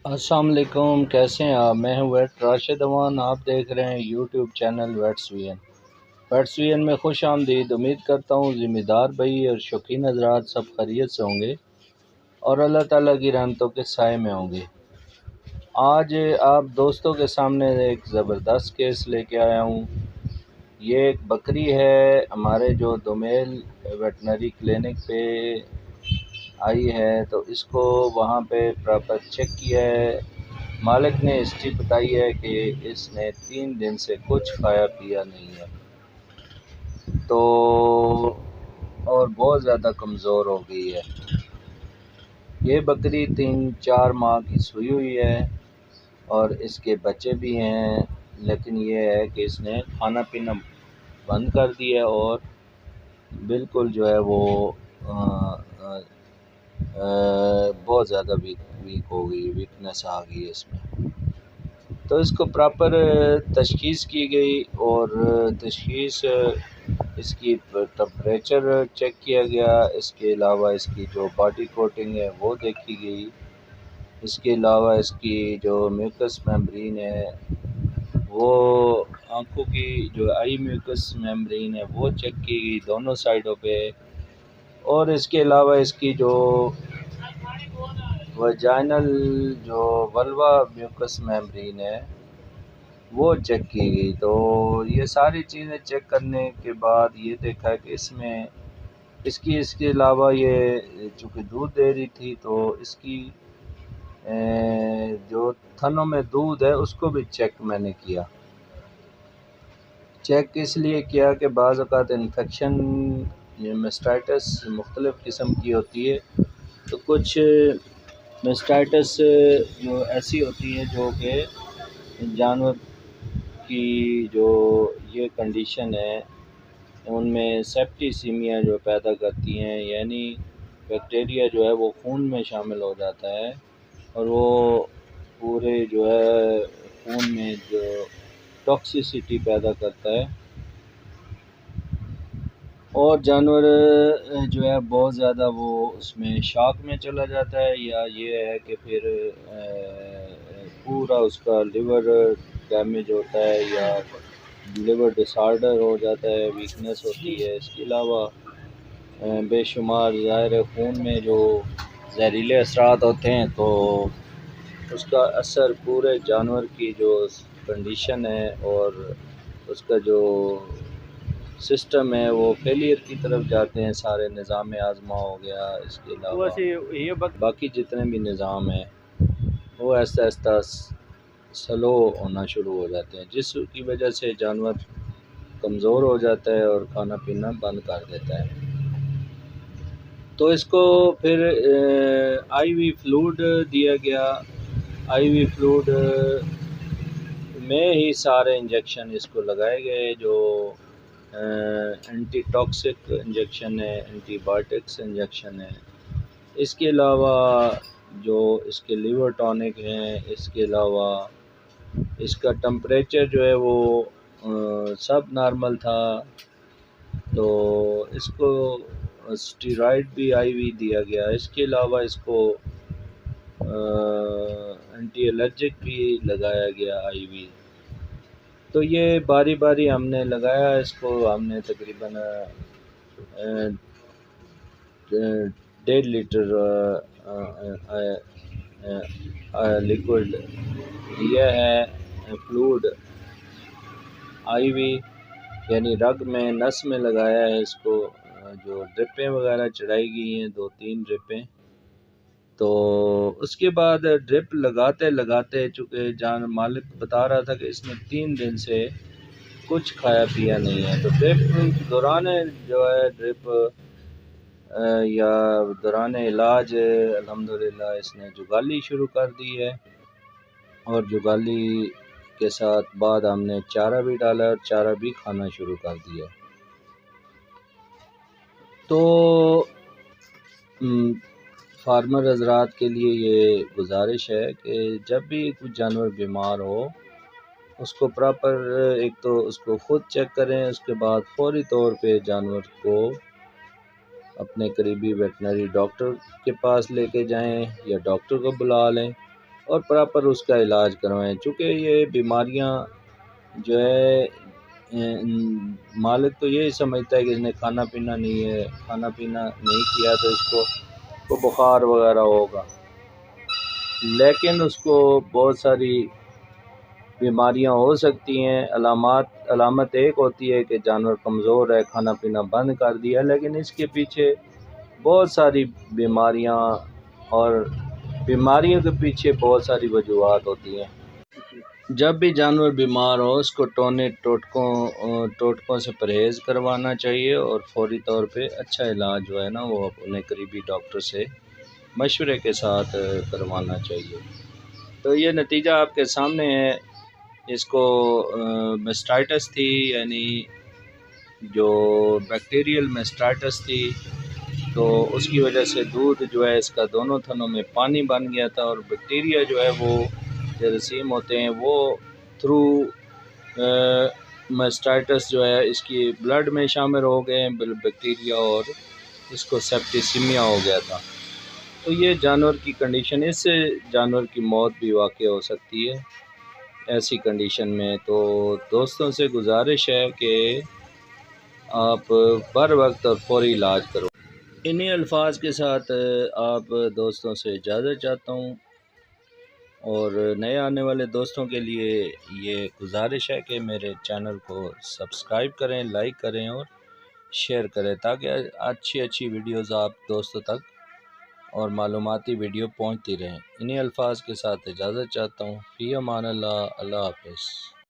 السلام علیکم، کیسے ہیں آپ؟ میں ہوں ویٹ راشد اوان، آپ دیکھ رہے ہیں یوٹیوب چینل ویٹس وی این۔ ویٹس وی این میں خوش آمدید۔ امید کرتا ہوں ذمہ دار بھائی اور شوقین حضرات سب خیریت سے ہوں گے اور اللہ تعالیٰ کی رحمتوں کے سائے میں ہوں گے۔ آج آپ دوستوں کے سامنے ایک زبردست کیس لے کے آیا ہوں۔ یہ ایک بکری ہے ہمارے جو دومیل ویٹنری کلینک پہ آئی ہے، تو اس کو وہاں پہ پراپر چیک کیا ہے۔ مالک نے ہسٹری بتائی ہے کہ اس نے 3 دن سے کچھ کھایا پیا نہیں ہے، تو اور بہت زیادہ کمزور ہو گئی ہے۔ یہ بکری 3-4 ماہ کی سوئی ہوئی ہے اور اس کے بچے بھی ہیں، لیکن یہ ہے کہ اس نے کھانا پینا بند کر دیا اور بالکل جو ہے وہ بہت زیادہ ویک ہو گئی، ویکنس آ گئی اس میں۔ تو اس کو پراپر تشخیص کی گئی اور تشخیص اس کی ٹمپریچر چیک کیا گیا، اس کے علاوہ اس کی جو باڈی کوٹنگ ہے وہ دیکھی گئی، اس کے علاوہ اس کی جو میوکس میمبرین ہے وہ آنکھوں کی جو آئی میوکس میمبرین ہے وہ چیک کی گئی دونوں سائڈوں پہ، اور اس کے علاوہ اس کی جو وجائنل جو ولوا میوکس میمبرین ہے وہ چیک کی گئی۔ تو یہ ساری چیزیں چیک کرنے کے بعد یہ دیکھا کہ اس کے علاوہ یہ چونکہ دودھ دے رہی تھی تو اس کی جو تھنوں میں دودھ ہے اس کو بھی چیک میں نے کیا۔ چیک اس لیے کیا کہ بعض اوقات انفیکشن میسٹائٹس مختلف قسم کی ہوتی ہے، تو کچھ میسٹائٹس جو ایسی ہوتی ہیں جو کہ جانور کی جو یہ کنڈیشن ہے ان میں سیپٹیسیمیا جو پیدا کرتی ہیں، یعنی بیکٹیریا جو ہے وہ خون میں شامل ہو جاتا ہے اور وہ پورے جو ہے خون میں جو ٹاکسیسٹی پیدا کرتا ہے اور جانور جو ہے بہت زیادہ وہ اس میں شاک میں چلا جاتا ہے، یا یہ ہے کہ پھر پورا اس کا لیور ڈیمیج ہوتا ہے یا لیور ڈس آرڈر ہو جاتا ہے، ویکنس ہوتی ہے۔ اس کے علاوہ بے شمار ظاہر خون میں جو زہریلے اثرات ہوتے ہیں تو اس کا اثر پورے جانور کی جو کنڈیشن ہے اور اس کا جو سسٹم ہے وہ فیلئر کی طرف جاتے ہیں۔ سارے نظام ہاضمہ ہو گیا، اس کے علاوہ باقی جتنے بھی نظام ہیں وہ آہستہ آہستہ سلو ہونا شروع ہو جاتے ہیں، جس کی وجہ سے جانور کمزور ہو جاتا ہے اور کھانا پینا بند کر دیتا ہے۔ تو اس کو پھر آئی وی فلوڈ دیا گیا۔ آئی وی فلوڈ میں ہی سارے انجیکشن اس کو لگائے گئے، جو اینٹی ٹاکسک انجیکشن ہے، اینٹی بایوٹکس انجیکشن ہے۔ اس کے علاوہ جو اس کے لیور ٹونک ہیں، اس کے علاوہ اس کا ٹمپریچر جو ہے وہ سب نارمل تھا، تو اس کو اسٹیرائڈ بھی آئی وی دیا گیا۔ اس کے علاوہ اس کو اینٹی الرجک بھی لگایا گیا آئی وی۔ تو یہ باری باری ہم نے لگایا اس کو، ہم نے تقریباً 1.5 لیٹر لیکوڈ دیا ہے، فلوڈ آئی وی، یعنی رگ میں نس میں لگایا ہے اس کو۔ جو ڈرپیں وغیرہ چڑھائی گئی ہیں 2-3 ڈرپیں، تو اس کے بعد ڈرپ لگاتے چونکہ مالک بتا رہا تھا کہ اس نے 3 دن سے کچھ کھایا پیا نہیں ہے، تو ڈرپ دوران جو ہے ڈرپ یا دوران علاج الحمدللہ اس نے جگالی شروع کر دی ہے، اور جگالی کے ساتھ بعد ہم نے چارہ بھی ڈالا اور چارہ بھی کھانا شروع کر دیا۔ تو فارمر حضرات کے لیے یہ گزارش ہے کہ جب بھی کوئی جانور بیمار ہو اس کو پراپر ایک تو اس کو خود چیک کریں، اس کے بعد فوری طور پہ جانور کو اپنے قریبی ویٹنری ڈاکٹر کے پاس لے کے جائیں یا ڈاکٹر کو بلا لیں، اور پراپر اس کا علاج کروائیں، چونکہ یہ بیماریاں جو ہے مالک تو یہی سمجھتا ہے کہ اس نے کھانا پینا نہیں ہے، کھانا پینا نہیں کیا تو اس کو بخار وغیرہ ہوگا، لیکن اس کو بہت ساری بیماریاں ہو سکتی ہیں۔ علامت ایک ہوتی ہے کہ جانور کمزور ہے، کھانا پینا بند کر دیا، لیکن اس کے پیچھے بہت ساری بیماریاں، اور بیماریوں کے پیچھے بہت ساری وجوہات ہوتی ہیں۔ جب بھی جانور بیمار ہو اس کو ٹوٹکوں سے پرہیز کروانا چاہیے، اور فوری طور پہ اچھا علاج جو ہے نا وہ اپنے قریبی ڈاکٹر سے مشورے کے ساتھ کروانا چاہیے۔ تو یہ نتیجہ آپ کے سامنے ہے۔ اس کو میسٹائٹس تھی، یعنی جو بیکٹیریل میسٹائٹس تھی، تو اس کی وجہ سے دودھ جو ہے اس کا دونوں تھنوں میں پانی بن گیا تھا، اور بیکٹیریا جو ہے وہ جراثیم ہوتے ہیں وہ تھرو میسٹائٹس جو ہے اس کی بلڈ میں شامل ہو گئے ہیں بیکٹیریا، اور اس کو سیپٹیسیمیا ہو گیا تھا۔ تو یہ جانور کی کنڈیشن، اس سے جانور کی موت بھی واقع ہو سکتی ہے ایسی کنڈیشن میں۔ تو دوستوں سے گزارش ہے کہ آپ بر وقت اور فوری علاج کرو۔ انہی الفاظ کے ساتھ آپ دوستوں سے اجازت چاہتا ہوں، اور نئے آنے والے دوستوں کے لیے یہ گزارش ہے کہ میرے چینل کو سبسکرائب کریں، لائک کریں اور شیئر کریں، تاکہ اچھی ویڈیوز آپ دوستوں تک اور معلوماتی ویڈیو پہنچتی رہیں۔ انہی الفاظ کے ساتھ اجازت چاہتا ہوں۔ فی امان اللہ، اللہ حافظ۔